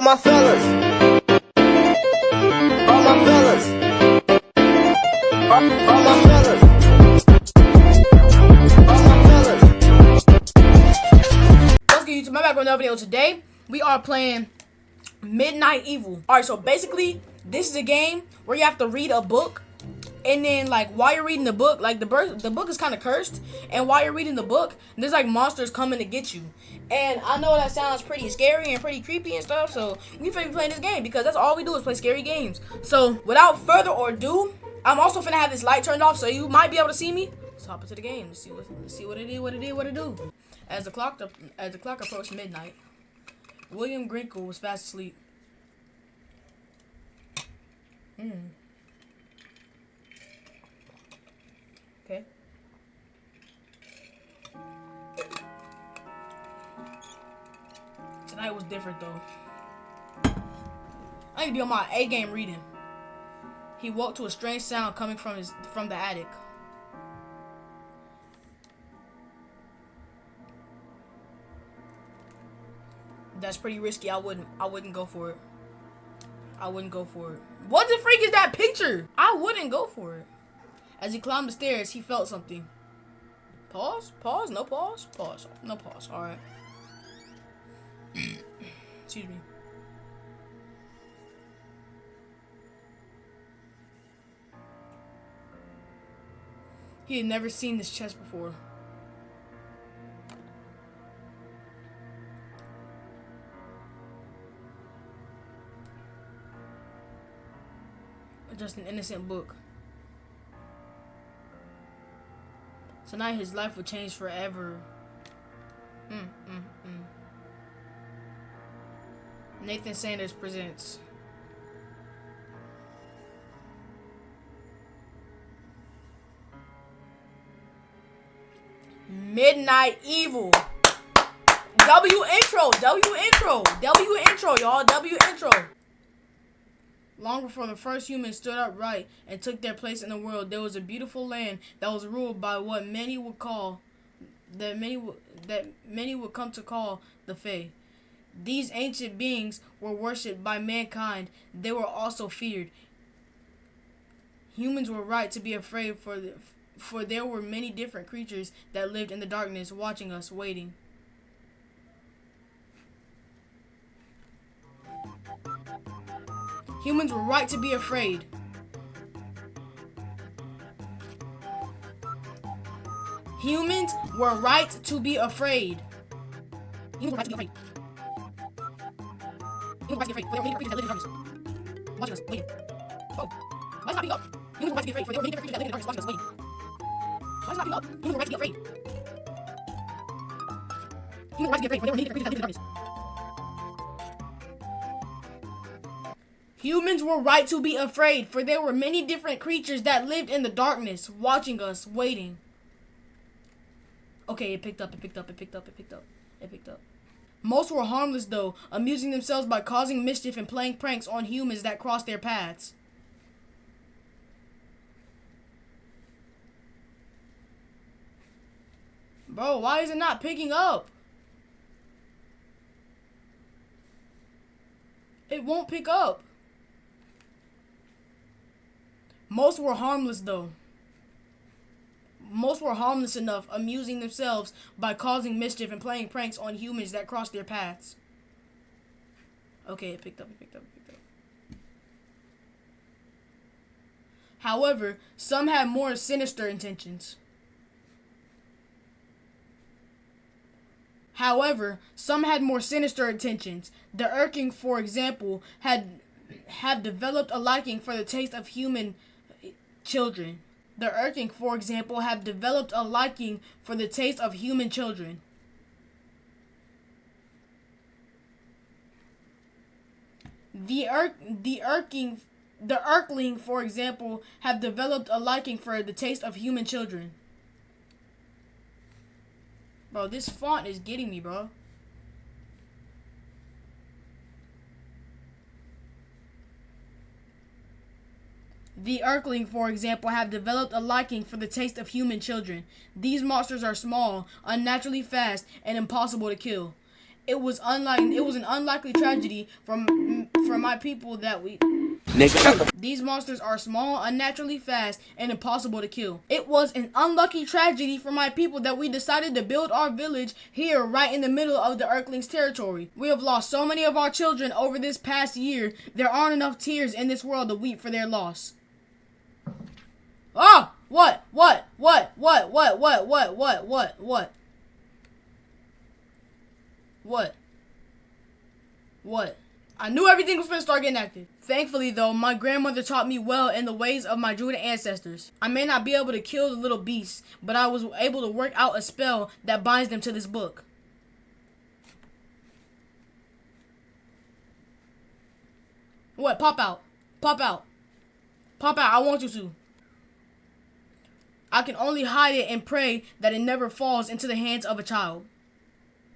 my fellas, all my fellas, all my fellas, all my fellas. What's good, YouTube? My back with another video. Today we are playing Midnight Evil. Alright, so basically this is a game where you have to read a book, and then like while you're reading the book, like the book is kind of cursed, and while you're reading the book, there's like monsters coming to get you. And I know that sounds pretty scary and pretty creepy and stuff, so we finna be playing this game because that's all we do is play scary games. So without further ado, I'm also finna have this light turned off so you might be able to see me. Let's hop into the game. Let's see what it do. As the clock approached midnight, William Grinkle was fast asleep. Okay. Tonight was different though. I need to be on my A game reading. He woke to a strange sound coming from the attic. That's pretty risky. I wouldn't go for it. What the freak is that picture? I wouldn't go for it. As he climbed the stairs, he felt something. Pause? Pause? No pause? Pause. No pause. Alright. Excuse me. He had never seen this chest before. Just an innocent book. Tonight his life would change forever. Nathan Sanders presents Midnight Evil. W intro, y'all. W intro. Long before the first humans stood upright and took their place in the world, there was a beautiful land that was ruled by what many would come to call the Fae. These ancient beings were worshipped by mankind. They were also feared. Humans were right to be afraid, for there were many different creatures that lived in the darkness, watching us, waiting. Humans were right to be afraid. Humans were right to be afraid. Humans were right to be afraid. Humans were right to be afraid. For there were many creatures that lived in darkness, watching us, waiting. Oh, why is it not picking up? Humans were right to be afraid. For there were many different creatures that lived in darkness, watching us, waiting. Why is it not picking up? Humans were right to be afraid. Humans were right to be afraid. For there were many different creatures that lived in darkness. Humans were right to be afraid, for there were many different creatures that lived in the darkness, watching us, waiting. Okay, it picked up. Most were harmless though, amusing themselves by causing mischief and playing pranks on humans that crossed their paths. Bro, why is it not picking up? It won't pick up. Most were harmless though. Most were harmless enough, amusing themselves by causing mischief and playing pranks on humans that crossed their paths. Okay, it picked up. However, some had more sinister intentions. The Urking, for example, have developed a liking for the taste of human children. The Urking, for example, have developed a liking for the taste of human children. The Urkling, for example, have developed a liking for the taste of human children. Bro, this font is getting me, bro. The Urkling, for example, have developed a liking for the taste of human children. These monsters are small, unnaturally fast, and impossible to kill. It was an unlikely tragedy for my people that we. Nigga. These monsters are small, unnaturally fast, and impossible to kill. It was an unlucky tragedy for my people that we decided to build our village here right in the middle of the Earthlings' territory. We have lost so many of our children over this past year. There aren't enough tears in this world to weep for their loss. Oh! What? What? I knew everything was gonna start getting active. Thankfully, though, my grandmother taught me well in the ways of my druid ancestors. I may not be able to kill the little beasts, but I was able to work out a spell that binds them to this book. What? Pop out. Pop out. Pop out. I want you to. I can only hide it and pray that it never falls into the hands of a child.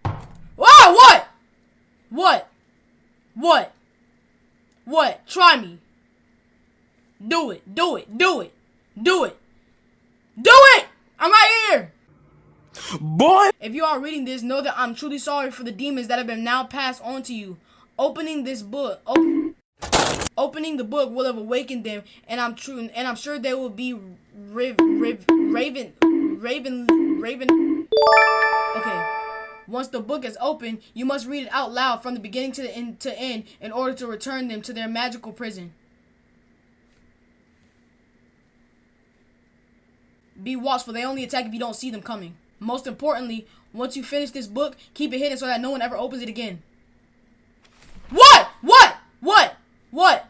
Whoa! What? What? What? What? Try me. Do it. Do it. Do it. Do it. Do it! I'm right here! Boy! If you are reading this, know that I'm truly sorry for the demons that have been now passed on to you. Opening this book, opening the book will have awakened them, and I'm sure they will be raven. Okay. Once the book is open, you must read it out loud from the beginning to the end in order to return them to their magical prison. Be watchful. They only attack if you don't see them coming. Most importantly, once you finish this book, keep it hidden so that no one ever opens it again. What? What? What? What?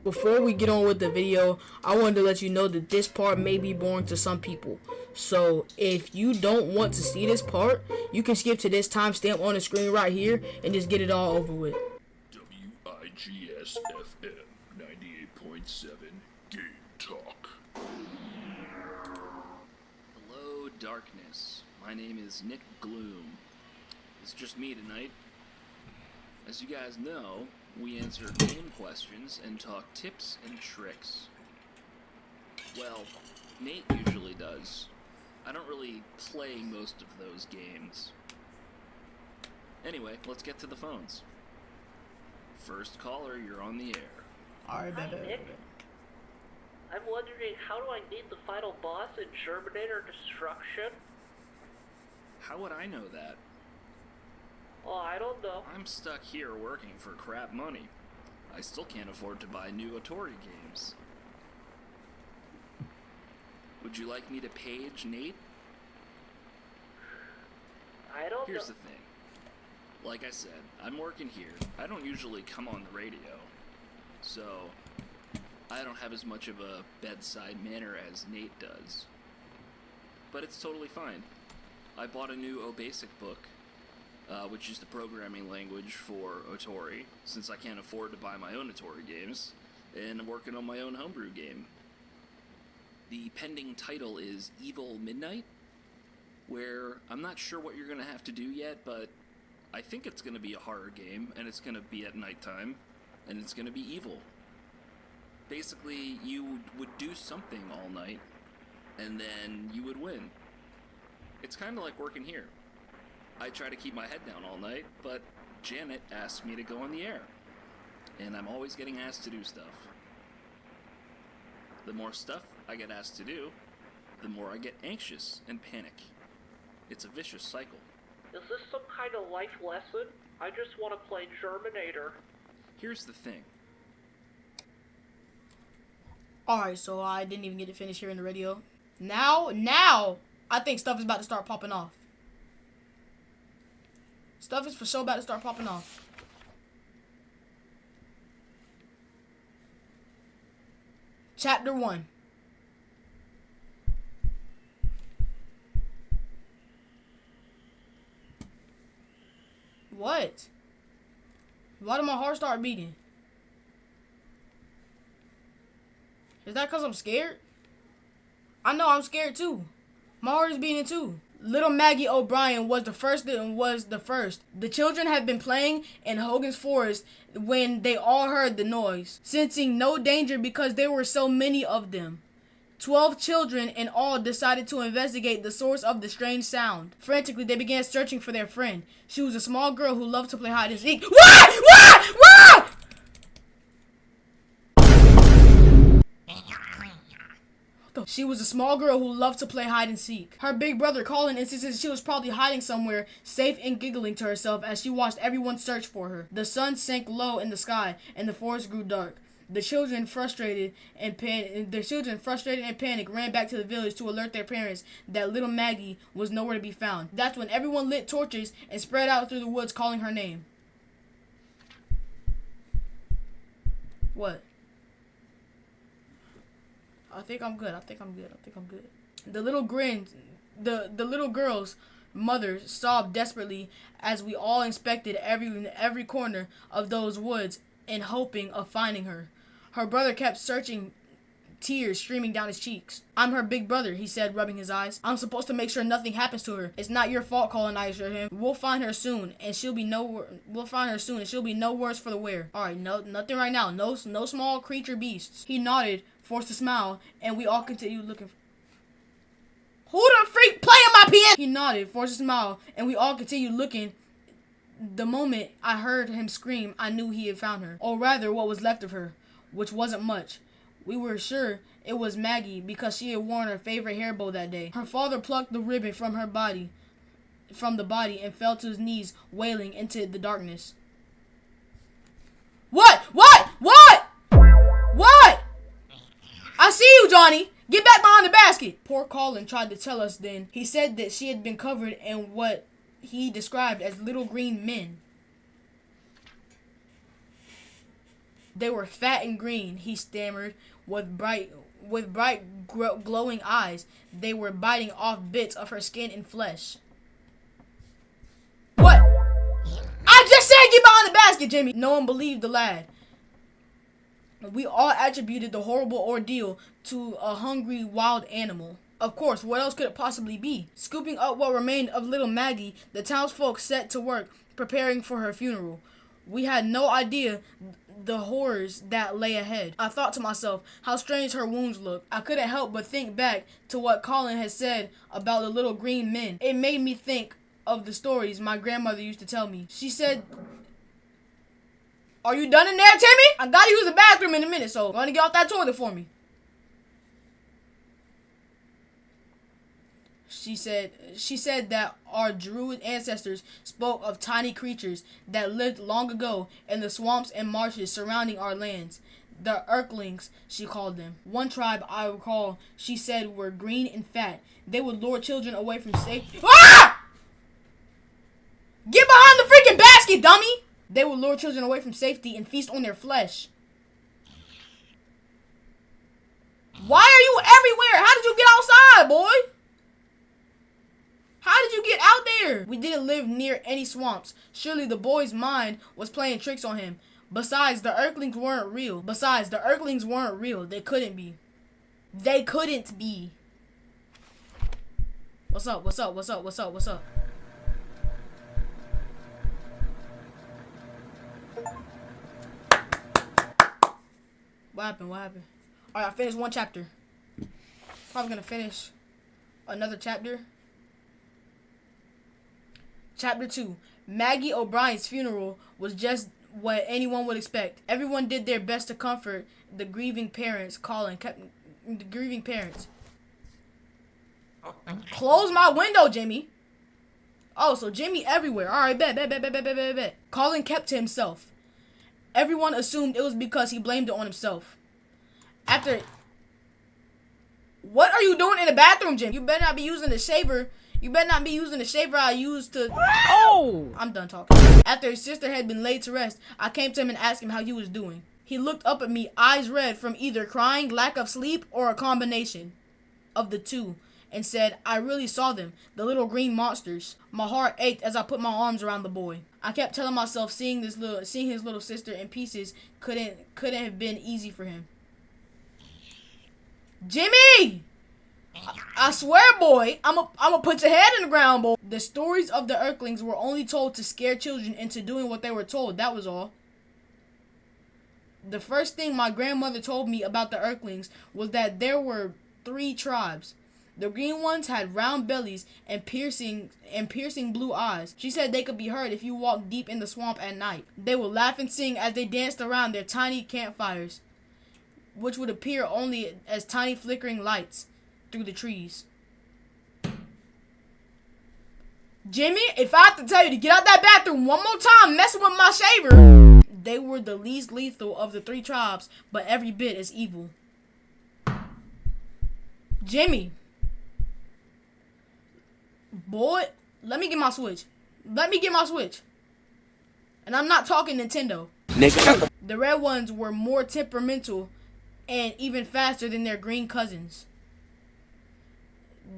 Before we get on with the video, I wanted to let you know that this part may be boring to some people. So if you don't want to see this part, you can skip to this timestamp on the screen right here and just get it all over with. WIGS FM 98.7 Game Talk. Hello, darkness. My name is Nick Gloom. It's just me tonight. As you guys know, we answer game questions and talk tips and tricks. Well, Nate usually does. I don't really play most of those games. Anyway, let's get to the phones. First caller, you're on the air. Alright, Hi, Nick. I'm wondering, how do I beat the final boss in Terminator Destruction? How would I know that? Oh, I don't know. I'm stuck here working for crap money. I still can't afford to buy new Atari games. Would you like me to page Nate? I don't Here's know. the thing. Like I said, I'm working here. I don't usually come on the radio. So, I don't have as much of a bedside manner as Nate does. But it's totally fine. I bought a new OBasic book, which is the programming language for Otori, since I can't afford to buy my own Otori games, and I'm working on my own homebrew game. The pending title is Evil Midnight, where I'm not sure what you're going to have to do yet, but I think it's going to be a horror game, and it's going to be at nighttime, and it's going to be evil. Basically, you would do something all night, and then you would win. It's kind of like working here. I try to keep my head down all night, but Janet asks me to go on the air, and I'm always getting asked to do stuff. The more stuff I get asked to do, the more I get anxious and panic. It's a vicious cycle. Is this some kind of life lesson? I just want to play Terminator. Here's the thing. Alright, so I didn't even get to finish hearing the radio. Now, I think stuff is about to start popping off. Stuff is for sure about to start popping off. Chapter 1. What? Why did my heart start beating? Is that because I'm scared? I know I'm scared too. My heart is beating too. Little Maggie O'Brien was the first. The children had been playing in Hogan's Forest when they all heard the noise, sensing no danger because there were so many of them. 12 children in all decided to investigate the source of the strange sound. Frantically, they began searching for their friend. She was a small girl who loved to play hide and seek. What? She was a small girl who loved to play hide and seek. Her big brother Colin insisted she was probably hiding somewhere safe and giggling to herself as she watched everyone search for her. The sun sank low in the sky and the forest grew dark. The children, frustrated and panicked, ran back to the village to alert their parents that little Maggie was nowhere to be found. That's when everyone lit torches and spread out through the woods calling her name. What? I think I'm good. The little girl's mother sobbed desperately as we all inspected every corner of those woods in hoping of finding her. Her brother kept searching, tears streaming down his cheeks. "I'm her big brother," he said, rubbing his eyes. "I'm supposed to make sure nothing happens to her. It's not your fault," Colin assured him. We'll find her soon, and she'll be no worse for the wear." All right, nothing right now. No small creature beasts. He nodded, forced a smile, and we all continued looking. Who the freak playing my piano? He nodded, forced a smile, and we all continued looking. The moment I heard him scream, I knew he had found her, or rather what was left of her, which wasn't much. We were sure it was Maggie because she had worn her favorite hair bow that day. Her father plucked the ribbon from the body, and fell to his knees, wailing into the darkness. What? I see you, Johnny! Get back behind the basket! Poor Colin tried to tell us then. He said that she had been covered in what he described as little green men. They were fat and green, he stammered, with bright glowing eyes. They were biting off bits of her skin and flesh. What? I just said get behind the basket, Jimmy! No one believed the lad. We all attributed the horrible ordeal to a hungry wild animal. Of course, what else could it possibly be? Scooping up what remained of little Maggie, the townsfolk set to work preparing for her funeral. We had no idea the horrors that lay ahead. I thought to myself, how strange her wounds looked. I couldn't help but think back to what Colin had said about the little green men. It made me think of the stories my grandmother used to tell me. She said, "Are you done in there, Timmy? I gotta use the bathroom in a minute, so go ahead and get off that toilet for me." She said that our druid ancestors spoke of tiny creatures that lived long ago in the swamps and marshes surrounding our lands. The Erklings, she called them. One tribe I recall, she said, were green and fat. They would lure children away from safety. Ah! Get behind the freaking basket, dummy! They would lure children away from safety and feast on their flesh. Why are you everywhere? How did you get outside, boy? How did you get out there? We didn't live near any swamps. Surely the boy's mind was playing tricks on him. Besides, the Erklings weren't real. They couldn't be. What's up? What happened? Alright, I finished one chapter. Probably gonna finish another chapter. Chapter 2. Maggie O'Brien's funeral was just what anyone would expect. Everyone did their best to comfort the grieving parents. Close my window, Jimmy. Oh, so Jimmy everywhere. Alright, bet. Colin kept to himself. Everyone assumed it was because he blamed it on himself. What are you doing in the bathroom, Jimmy? You better not be using the shaver I used to... Oh! I'm done talking. After his sister had been laid to rest, I came to him and asked him how he was doing. He looked up at me, eyes red from either crying, lack of sleep, or a combination of the two, and said, "I really saw them, the little green monsters." My heart ached as I put my arms around the boy. I kept telling myself seeing his little sister in pieces couldn't have been easy for him. Jimmy! I swear, boy, I'm a put your head in the ground, boy. The stories of the Erklings were only told to scare children into doing what they were told. That was all. The first thing my grandmother told me about the Erklings was that there were three tribes. The green ones had round bellies and piercing blue eyes. She said they could be heard if you walked deep in the swamp at night. They would laugh and sing as they danced around their tiny campfires, which would appear only as tiny flickering lights through the trees. Jimmy, if I have to tell you to get out that bathroom one more time messing with my shaver. They were the least lethal of the three tribes, but every bit as evil. Jimmy. Boy, let me get my Switch. And I'm not talking Nintendo. Nigga. The red ones were more temperamental and even faster than their green cousins.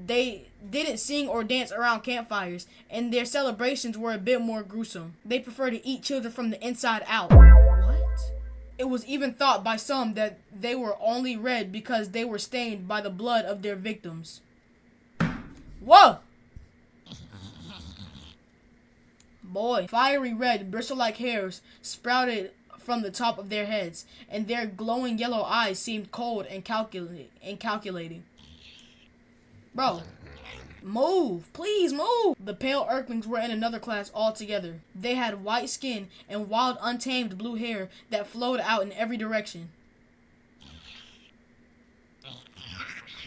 They didn't sing or dance around campfires, and their celebrations were a bit more gruesome. They prefer to eat children from the inside out. What? It was even thought by some that they were only red because they were stained by the blood of their victims. Whoa! Boy, fiery red, bristle-like hairs sprouted from the top of their heads, and their glowing yellow eyes seemed cold and calculating. Bro, move. Please move. The pale Earthlings were in another class altogether. They had white skin and wild, untamed blue hair that flowed out in every direction.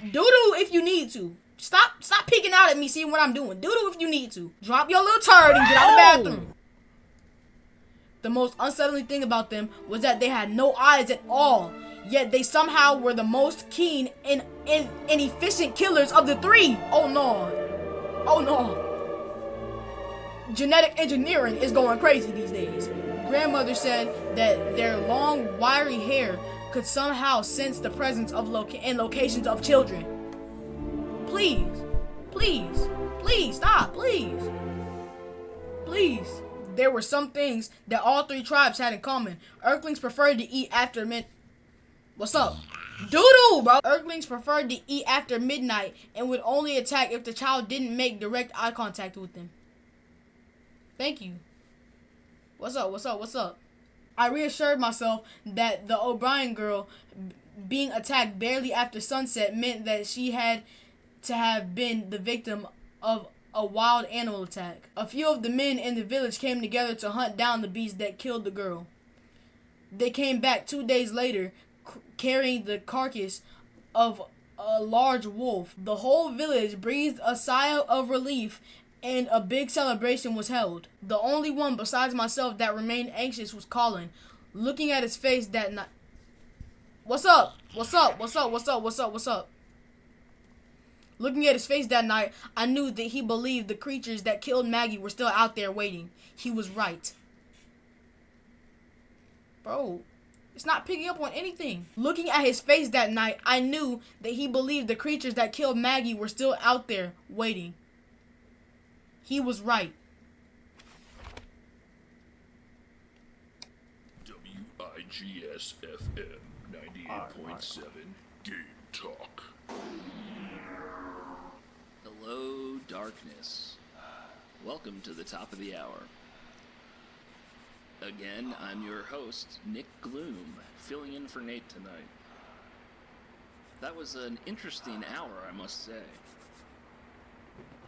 Doodle if you need to. Stop peeking out at me seeing what I'm doing. Doodle if you need to. Drop your little turd and get out of the bathroom. The most unsettling thing about them was that they had no eyes at all. Yet they somehow were the most keen and efficient killers of the three. Oh no. Oh no. Genetic engineering is going crazy these days. Grandmother said that their long, wiry hair could somehow sense the presence of locations of children. Please, stop, please. There were some things that all three tribes had in common. Earthlings preferred to eat after What's up? Doodle, bro. Earthlings preferred to eat after midnight and would only attack if the child didn't make direct eye contact with them. Thank you. What's up? I reassured myself that the O'Brien girl being attacked barely after sunset meant that she had to have been the victim of a wild animal attack. A few of the men in the village came together to hunt down the beast that killed the girl. They came back 2 days later carrying the carcass of a large wolf. The whole village breathed a sigh of relief and a big celebration was held. The only one besides myself that remained anxious was Colin. Looking at his face that night. What's up? Looking at his face that night, I knew that he believed the creatures that killed Maggie were still out there waiting. He was right. Bro, it's not picking up on anything. Looking at his face that night, I knew that he believed the creatures that killed Maggie were still out there waiting. He was right. WIGS-FM 98.7 Game Talk. Hello, darkness. Welcome to the top of the hour. Again, I'm your host, Nick Gloom, filling in for Nate tonight. That was an interesting hour, I must say.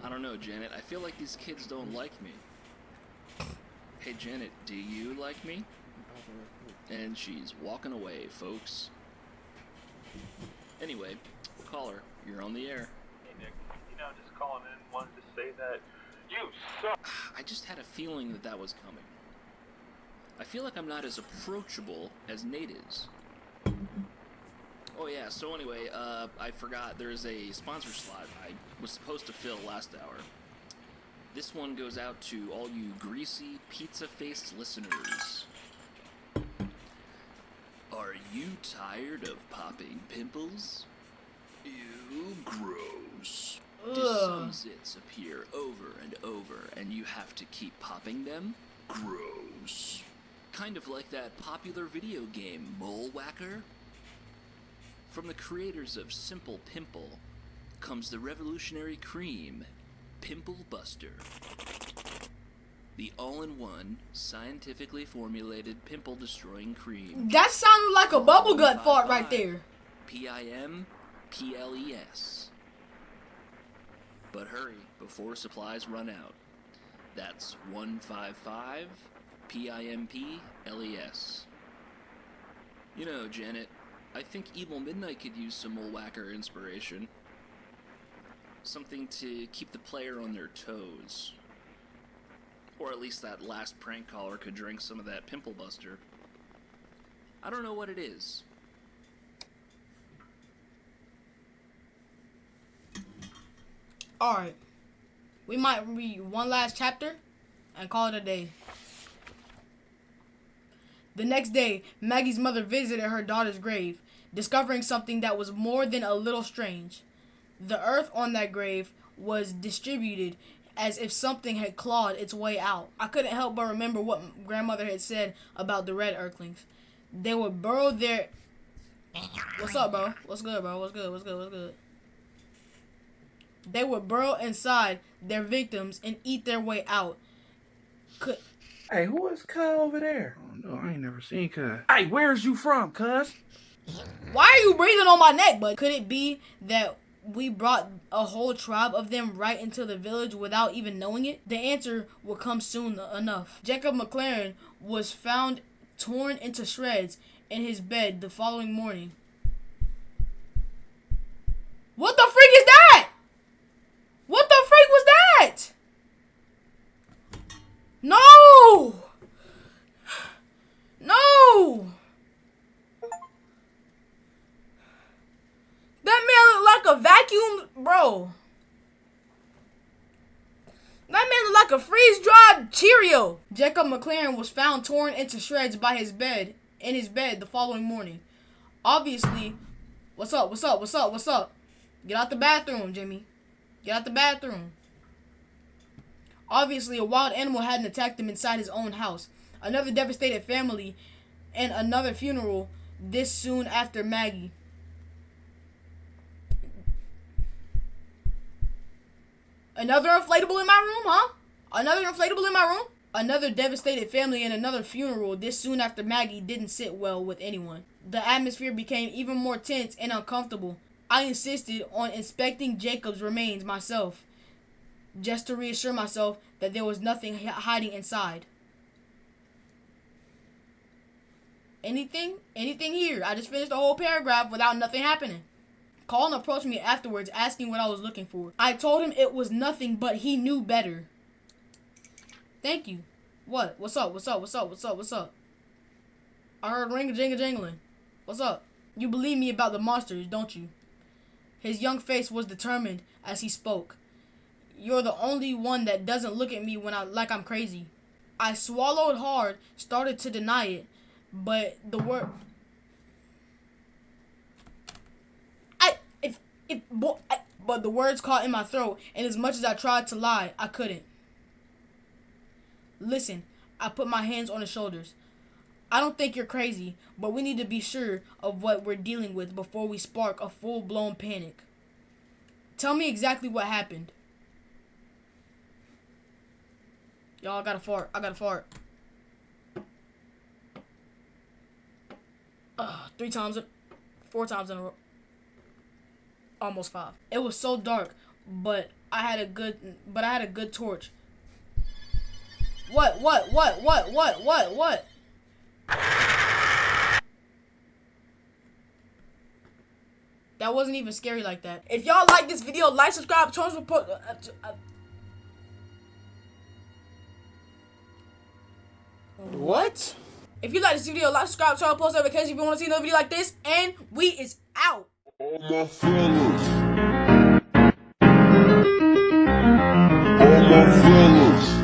I don't know, Janet, I feel like these kids don't like me. Hey, Janet, do you like me? And she's walking away, folks. Anyway, caller, you're on the air. Hey, Nick, just calling in, wanted to say that you suck. I just had a feeling that was coming. I feel like I'm not as approachable as Nate is. Oh yeah, so anyway, I forgot there's a sponsor slot I was supposed to fill last hour. This one goes out to all you greasy, pizza-faced listeners. Are you tired of popping pimples? Ew, gross. Do some zits appear over and over and you have to keep popping them? Gross. Kind of like that popular video game, Mole Whacker? From the creators of Simple Pimple comes the revolutionary cream, Pimple Buster. The all-in-one, scientifically formulated pimple-destroying cream. That sounded like a bubble gut fart right there. PIM PLES. But hurry before supplies run out. That's 155 PIMPLES. You know, Janet, I think Evil Midnight could use some old whacker inspiration. Something to keep the player on their toes. Or at least that last prank caller could drink some of that Pimple Buster. I don't know what it is. Alright. We might read one last chapter and call it a day. The next day, Maggie's mother visited her daughter's grave, discovering something that was more than a little strange. The earth on that grave was distributed as if something had clawed its way out. I couldn't help but remember what grandmother had said about the red earthlings. They would burrow their... What's up, bro? What's good, bro? What's good? What's good? What's good? They would burrow inside their victims and eat their way out. Hey, who is Cuz over there? Oh, no, I ain't never seen Cuz. Hey, where's you from, Cuz? Why are you breathing on my neck, bud? Could it be that we brought a whole tribe of them right into the village without even knowing it? The answer will come soon enough. Jacob McLaren was found torn into shreds in his bed the following morning. What the freak is that? What the freak was that? No! No! That man looked like a vacuum, bro. That man looked like a freeze-dried Cheerio. Jacob McLaren was found torn into shreds by his bed, in his bed the following morning. Obviously, what's up? Get out the bathroom, Jimmy. Get out the bathroom. Obviously, a wild animal hadn't attacked him inside his own house. Another devastated family and another funeral this soon after Maggie. Another inflatable in my room, huh? Another inflatable in my room? Another devastated family and another funeral this soon after Maggie didn't sit well with anyone. The atmosphere became even more tense and uncomfortable. I insisted on inspecting Jacob's remains myself, just to reassure myself that there was nothing hiding inside. Anything here? I just finished the whole paragraph without nothing happening. Colin approached me afterwards asking what I was looking for. I told him it was nothing, but he knew better. Thank you. What? What's up? I heard ring-a-jing-a-jingling. What's up? You believe me about the monsters, don't you? His young face was determined as he spoke. You're the only one that doesn't look at me when like I'm crazy. I swallowed hard, started to deny it, but the word... But the words caught in my throat, and as much as I tried to lie, I couldn't. Listen, I put my hands on his shoulders. I don't think you're crazy, but we need to be sure of what we're dealing with before we spark a full-blown panic. Tell me exactly what happened. Y'all, I gotta fart. 4 times in a row. Almost 5. It was so dark, but I had a good torch. What? That wasn't even scary like that. If y'all like this video, like, subscribe, turn on support. What? If you like this video, like, subscribe, turn on post notifications if you want to see another video like this, and we is out. All my fellas. All my fellas.